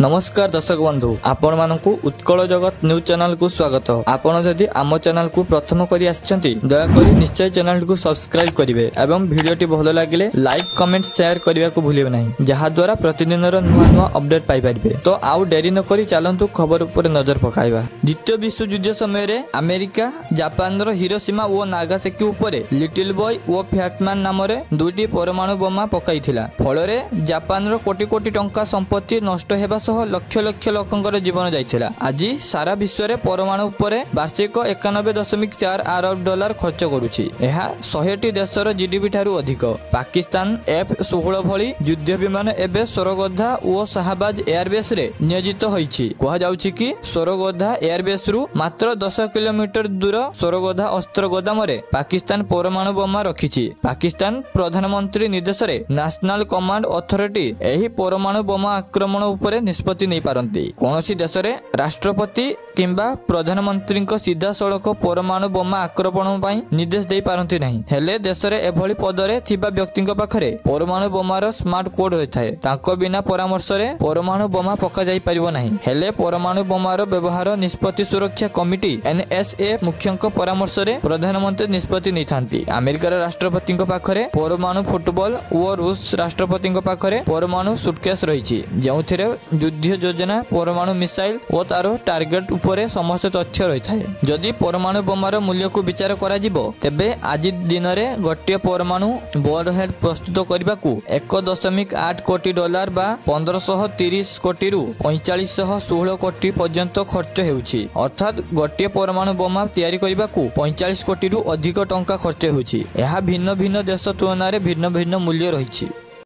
नमस्कार दर्शक बंधु आपण मानकु उत्कल जगत न्यूज चैनल को स्वागत। आपण जदि आम चैनल को प्रथम करी आछंती दया करी निश्चय चैनल को सब्सक्राइब करिवे एवं वीडियोटी भलो लागिले लाइक कमेंट शेयर करबा को भूलिबे नहीं जहा द्वारा प्रतिदिन नुआ नुआ अपडेट पाई परिबे। तो आउ डेरी न करी चलंतु खबर ऊपर नजर पकाइबा। द्वितीय विश्व युद्ध समय रे अमेरिका जापान रो हिरोशिमा और नागासाकी ऊपर लिटिल बॉय और फैटमैन नाम रे दुईटी परमाणु बोमा पकाइथिला। फल रे जापान रो कोटी कोटी टंका संपत्ति नष्ट हेबा लक्ष लक्ष लोकंकर जीवन जाइथिला। आज सारा विश्व रे परमाणु उपरे वार्षिक 91.4 अरब डॉलर खर्च करुछि। एहा 100टी देशर जीडीपी ठारू अधिक। पाकिस्तान F-16 भली युद्ध विमान एबे सोरगोधा और शाहबाज एयरबेस रे नियोजित होइछि। कहा जाउछि कि सोरगोधा एयरबेस रु मात्र 10 किलोमीटर दूर सोरगोधा अस्त्र गोदाम रे पाकिस्तान परमाणु बोमा रखिछि। पाकिस्तान प्रधानमंत्री निर्देश रे नेशनल कमांड अथॉरिटी एही परमाणु बोमा आक्रमण उपरे निष्पत्ति नहीं पारंती। कौनसी देश रे राष्ट्रपति किंबा प्रधानमंत्री को सीधा सड़क परमाणु बोमा आक्रमण पई निर्देश दे पारंती नहीं। हेले देश रे एभली पदरे थिबा व्यक्ति पाखरे परमाणु बोमार स्मार्ट कोड होइथाय। तांको बिना परामर्श रे परमाणु बोमा पका जाई परिबो नहीं। हेले परमाणु बोमार व्यवहार निष्पत्ति सुरक्षा कमिटी NSA मुख्यंक परामर्श रे प्रधानमंत्री निष्पत्ति नै थांती। अमेरिकार राष्ट्रपति पाखरे परमाणु फुटबॉल और रूस राष्ट्रपति पाखरे परमाणु सुटकेस रहिछि जेउथिरे युद्ध योजना परमाणु मिसाइल और तार टार्गेट उपरे समस्त तथ्य रही है। जदि परमाणु बोमार मूल्य को विचार करा जिवो तेबे आज दिन में गोटे परमाणु वॉरहेड प्रस्तुत करने को 1.8 कोटी डॉलर बा 1530 कोटी रु 4516 कोटी पर्यंत खर्च हेउछि। अर्थात गोटे परमाणु बोमा तैयारी करने को 45 कोटी रु अधिक टंका खर्च हेउछि। यह भिन्न भिन्न देश तुलना रे भिन्न भिन्न मूल्य रही।